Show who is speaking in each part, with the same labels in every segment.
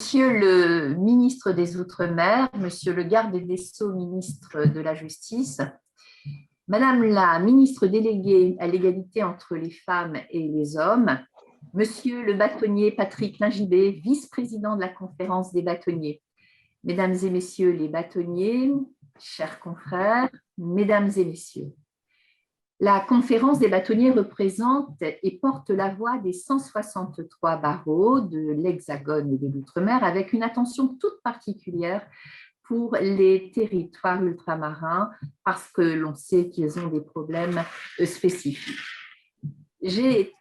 Speaker 1: Monsieur le ministre des Outre-mer, Monsieur le garde des Sceaux, ministre de la Justice, Madame la ministre déléguée à l'égalité entre les femmes et les hommes, Monsieur le bâtonnier Patrick Lingibé, vice-président de la conférence des bâtonniers, Mesdames et Messieurs les bâtonniers, chers confrères, Mesdames et Messieurs, la conférence des bâtonniers représente et porte la voix des 163 barreaux de l'Hexagone et de l'Outre-mer avec une attention toute particulière pour les territoires ultramarins parce que l'on sait qu'ils ont des problèmes spécifiques. J'ai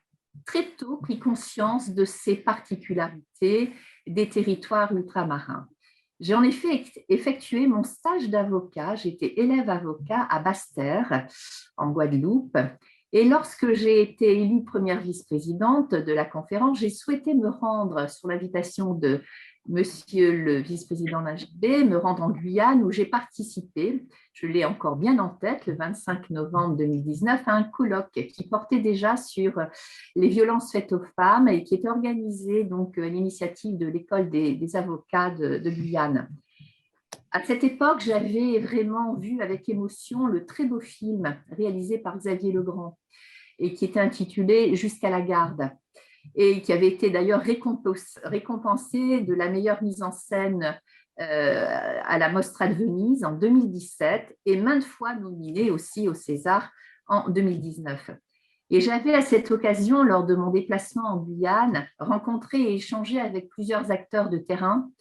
Speaker 1: très tôt pris conscience de ces particularités des territoires ultramarins. J'ai en effet effectué mon stage d'avocat, j'étais élève avocat à Basse-Terre, en Guadeloupe, et lorsque j'ai été élue première vice-présidente de la conférence, j'ai souhaité me rendre sur l'invitation de Monsieur le vice-président Lingibé, me rendre en Guyane où j'ai participé, je l'ai encore bien en tête, le 25 novembre 2019, à un colloque qui portait déjà sur les violences faites aux femmes et qui était organisé donc à l'initiative de l'école des avocats de Guyane. À cette époque, j'avais vraiment vu avec émotion le très beau film réalisé par Xavier Legrand et qui était intitulé Jusqu'à la garde et qui avait été d'ailleurs récompensé de la meilleure mise en scène à la Mostra de Venise en 2017 et maintes fois nominé aussi au César en 2019. Et j'avais à cette occasion, lors de mon déplacement en Guyane, rencontré et échangé avec plusieurs acteurs de terrain,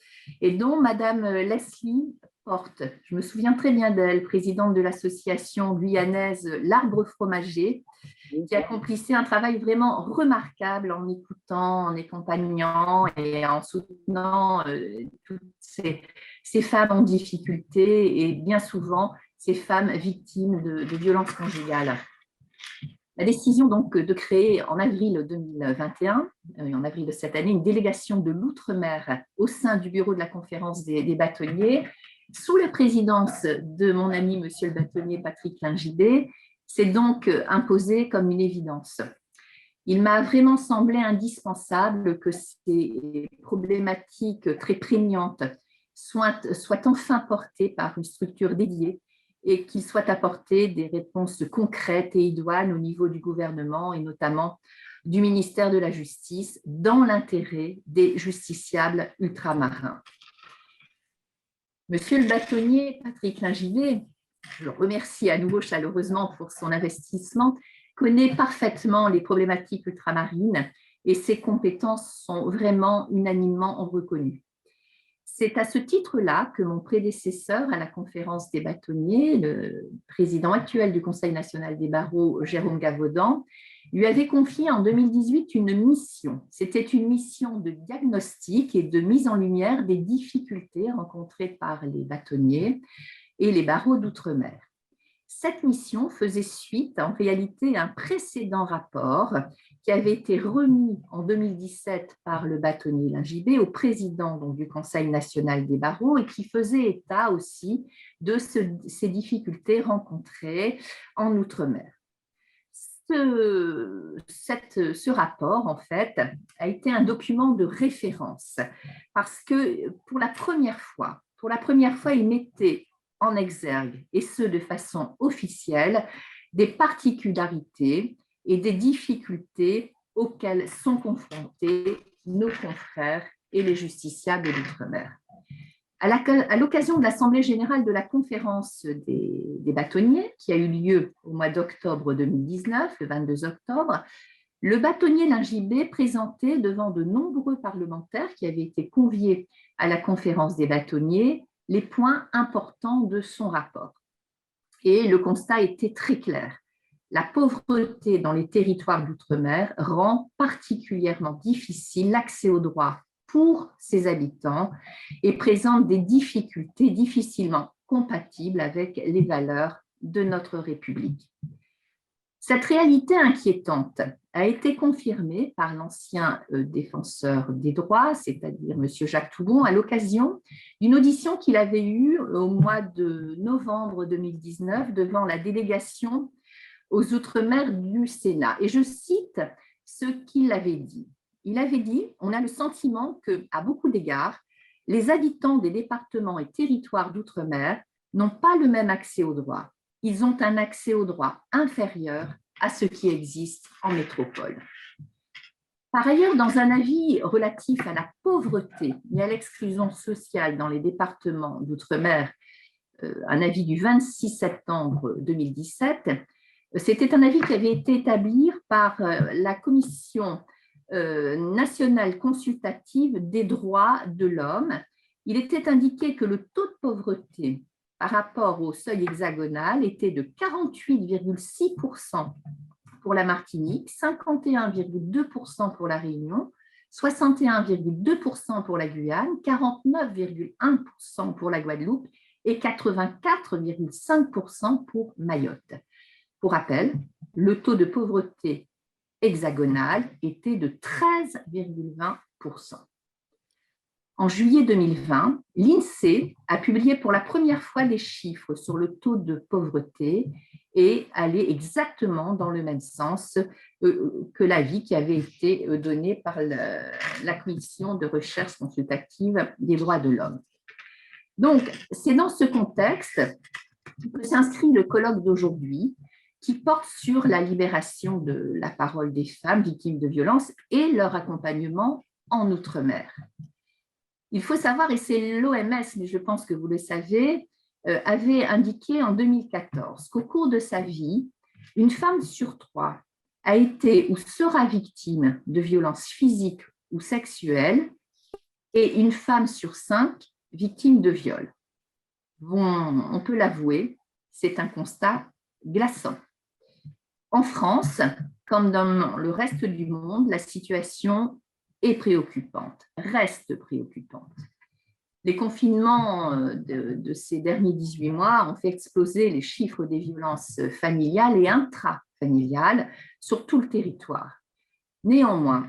Speaker 1: et dont Madame Leslie Porte. Je me souviens très bien d'elle, présidente de l'association guyanaise L'Arbre Fromager, qui accomplissait un travail vraiment remarquable en écoutant, en accompagnant et en soutenant toutes ces femmes en difficulté et bien souvent ces femmes victimes de violences conjugales. La décision donc de créer en avril 2021, en avril de cette année, une délégation de l'Outre-mer au sein du bureau de la conférence des bâtonniers, sous la présidence de mon ami monsieur le bâtonnier Patrick Lingibé, s'est donc imposée comme une évidence. Il m'a vraiment semblé indispensable que ces problématiques très prégnantes soient enfin portées par une structure dédiée et qu'il soit apporté des réponses concrètes et idoines au niveau du gouvernement et notamment du ministère de la Justice dans l'intérêt des justiciables ultramarins. Monsieur le bâtonnier Patrick Lingibé, je le remercie à nouveau chaleureusement pour son investissement, connaît parfaitement les problématiques ultramarines et ses compétences sont vraiment unanimement reconnues. C'est à ce titre-là que mon prédécesseur à la conférence des bâtonniers, le président actuel du Conseil national des barreaux, Jérôme Gavaudan, lui avait confié en 2018 une mission. C'était une mission de diagnostic et de mise en lumière des difficultés rencontrées par les bâtonniers et les barreaux d'outre-mer. Cette mission faisait suite en réalité à un précédent rapport qui avait été remis en 2017 par le bâtonnier Lingibé au président donc, du Conseil national des barreaux et qui faisait état aussi de ces difficultés rencontrées en Outre-mer. Ce rapport, en fait, a été un document de référence parce que pour la première fois, il mettait en exergue, et ce de façon officielle, des particularités et des difficultés auxquelles sont confrontés nos confrères et les justiciables d'outre-mer. À l'occasion de l'Assemblée générale de la conférence des bâtonniers, qui a eu lieu au mois d'octobre 2019, le 22 octobre, le bâtonnier Lingibé présentait devant de nombreux parlementaires qui avaient été conviés à la conférence des bâtonniers les points importants de son rapport. Et le constat était très clair. La pauvreté dans les territoires d'outre-mer rend particulièrement difficile l'accès aux droits pour ses habitants et présente des difficultés difficilement compatibles avec les valeurs de notre République. Cette réalité inquiétante a été confirmée par l'ancien défenseur des droits, c'est-à-dire M. Jacques Toubon, à l'occasion d'une audition qu'il avait eue au mois de novembre 2019 devant la délégation aux Outre-mer du Sénat. Et je cite ce qu'il avait dit. Il avait dit « On a le sentiment qu'à beaucoup d'égards, les habitants des départements et territoires d'outre-mer n'ont pas le même accès aux droits. Ils ont un accès aux droits inférieur à ce qui existe en métropole. Par ailleurs, dans un avis relatif à la pauvreté et à l'exclusion sociale dans les départements d'outre-mer, un avis du 26 septembre 2017, c'était un avis qui avait été établi par la Commission nationale consultative des droits de l'homme. Il était indiqué que le taux de pauvreté par rapport au seuil hexagonal était de 48,6% pour la Martinique, 51,2% pour la Réunion, 61,2% pour la Guyane, 49,1% pour la Guadeloupe et 84,5% pour Mayotte. Pour rappel, le taux de pauvreté hexagonal était de 13,20%. En juillet 2020, l'INSEE a publié pour la première fois des chiffres sur le taux de pauvreté et allait exactement dans le même sens que l'avis qui avait été donné par la Commission de recherche consultative des droits de l'homme. Donc, c'est dans ce contexte que s'inscrit le colloque d'aujourd'hui qui porte sur la libération de la parole des femmes victimes de violences et leur accompagnement en outre-mer. Il faut savoir, et c'est l'OMS, mais je pense que vous le savez, avait indiqué en 2014 qu'au cours de sa vie, une femme sur 3 a été ou sera victime de violences physiques ou sexuelles et une femme sur 5 victime de viol. Bon, on peut l'avouer, c'est un constat glaçant. En France, comme dans le reste du monde, la situation est préoccupante, reste préoccupante. Les confinements de ces derniers 18 mois ont fait exploser les chiffres des violences familiales et intrafamiliales sur tout le territoire. Néanmoins,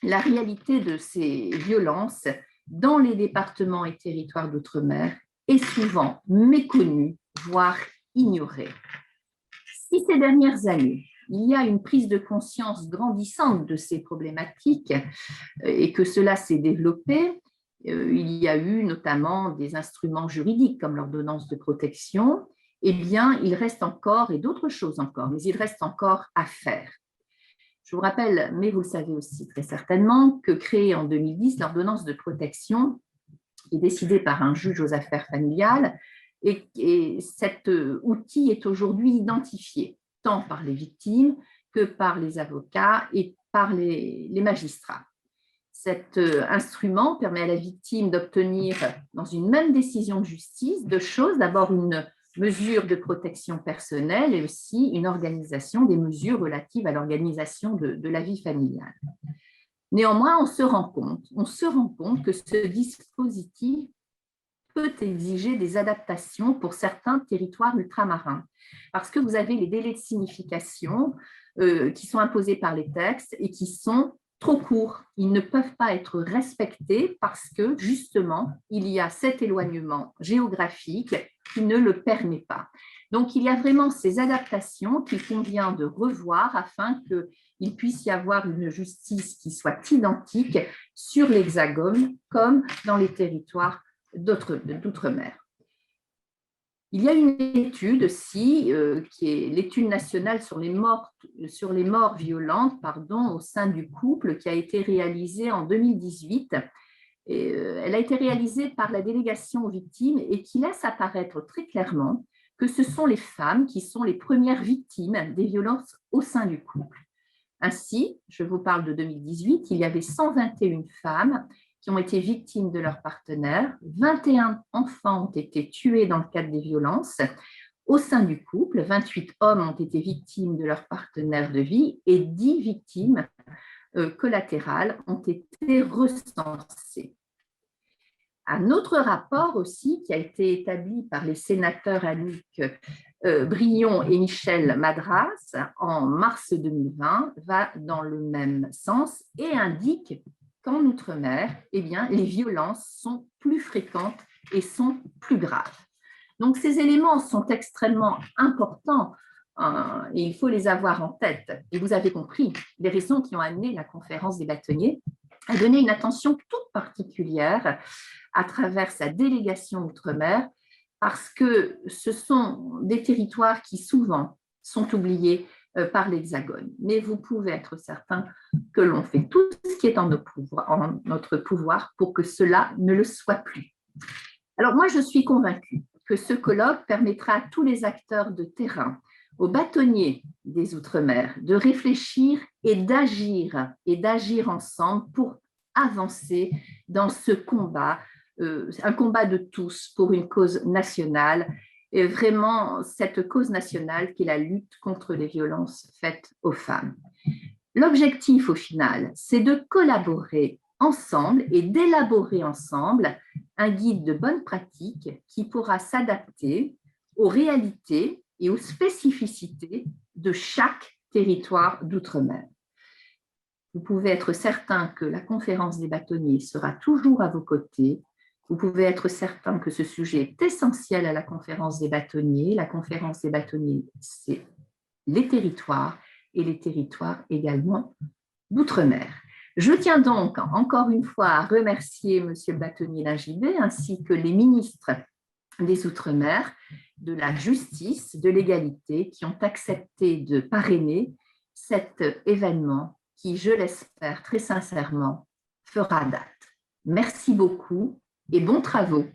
Speaker 1: la réalité de ces violences dans les départements et territoires d'outre-mer est souvent méconnue, voire ignorée. Si ces dernières années, il y a une prise de conscience grandissante de ces problématiques et que cela s'est développé, il y a eu notamment des instruments juridiques comme l'ordonnance de protection, eh bien, il reste encore, et d'autres choses encore, mais il reste encore à faire. Je vous rappelle, mais vous le savez aussi très certainement, que créée en 2010, l'ordonnance de protection est décidée par un juge aux affaires familiales et cet outil est aujourd'hui identifié tant par les victimes que par les avocats et par les magistrats. Cet instrument permet à la victime d'obtenir dans une même décision de justice deux choses. D'abord, une mesure de protection personnelle et aussi une organisation des mesures relatives à l'organisation de la vie familiale. Néanmoins, on se rend compte que ce dispositif peut exiger des adaptations pour certains territoires ultramarins, parce que vous avez les délais de signification qui sont imposés par les textes et qui sont trop courts. Ils ne peuvent pas être respectés parce que, justement, il y a cet éloignement géographique qui ne le permet pas. Donc, il y a vraiment ces adaptations qu'il convient de revoir afin qu'il puisse y avoir une justice qui soit identique sur l'Hexagone comme dans les territoires d'outre-mer. Il y a une étude aussi, qui est l'étude nationale sur les morts violentes au sein du couple, qui a été réalisée en 2018. Elle a été réalisée par la délégation aux victimes et qui laisse apparaître très clairement que ce sont les femmes qui sont les premières victimes des violences au sein du couple. Ainsi, je vous parle de 2018, il y avait 121 femmes qui ont été victimes de leur partenaire, 21 enfants ont été tués dans le cadre des violences au sein du couple, 28 hommes ont été victimes de leur partenaire de vie et 10 victimes collatérales ont été recensées. Un autre rapport aussi qui a été établi par les sénateurs Annick Brion et Michel Madras en mars 2020 va dans le même sens et indique qu'en outre-mer, eh bien, les violences sont plus fréquentes et sont plus graves. Donc, ces éléments sont extrêmement importants et il faut les avoir en tête. Et vous avez compris les raisons qui ont amené la conférence des bâtonniers a donné une attention toute particulière à travers sa délégation outre-mer, parce que ce sont des territoires qui souvent sont oubliés par l'Hexagone. Mais vous pouvez être certain que l'on fait tout ce qui est en notre pouvoir pour que cela ne le soit plus. Alors moi, je suis convaincue que ce colloque permettra à tous les acteurs de terrain, aux bâtonniers des Outre-mer, de réfléchir et d'agir ensemble pour avancer dans ce combat, un combat de tous pour une cause nationale, et vraiment cette cause nationale qui est la lutte contre les violences faites aux femmes. L'objectif, au final, c'est de collaborer ensemble et d'élaborer ensemble un guide de bonne pratique qui pourra s'adapter aux réalités et aux spécificités de chaque territoire d'outre-mer. Vous pouvez être certain que la conférence des bâtonniers sera toujours à vos côtés. Vous pouvez être certain que ce sujet est essentiel à la conférence des bâtonniers. La conférence des bâtonniers, c'est les territoires et les territoires également d'outre-mer. Je tiens donc encore une fois à remercier M. le bâtonnier Lingibé ainsi que les ministres des Outre-mer, de la justice, de l'égalité, qui ont accepté de parrainer cet événement qui, je l'espère très sincèrement, fera date. Merci beaucoup et bons travaux.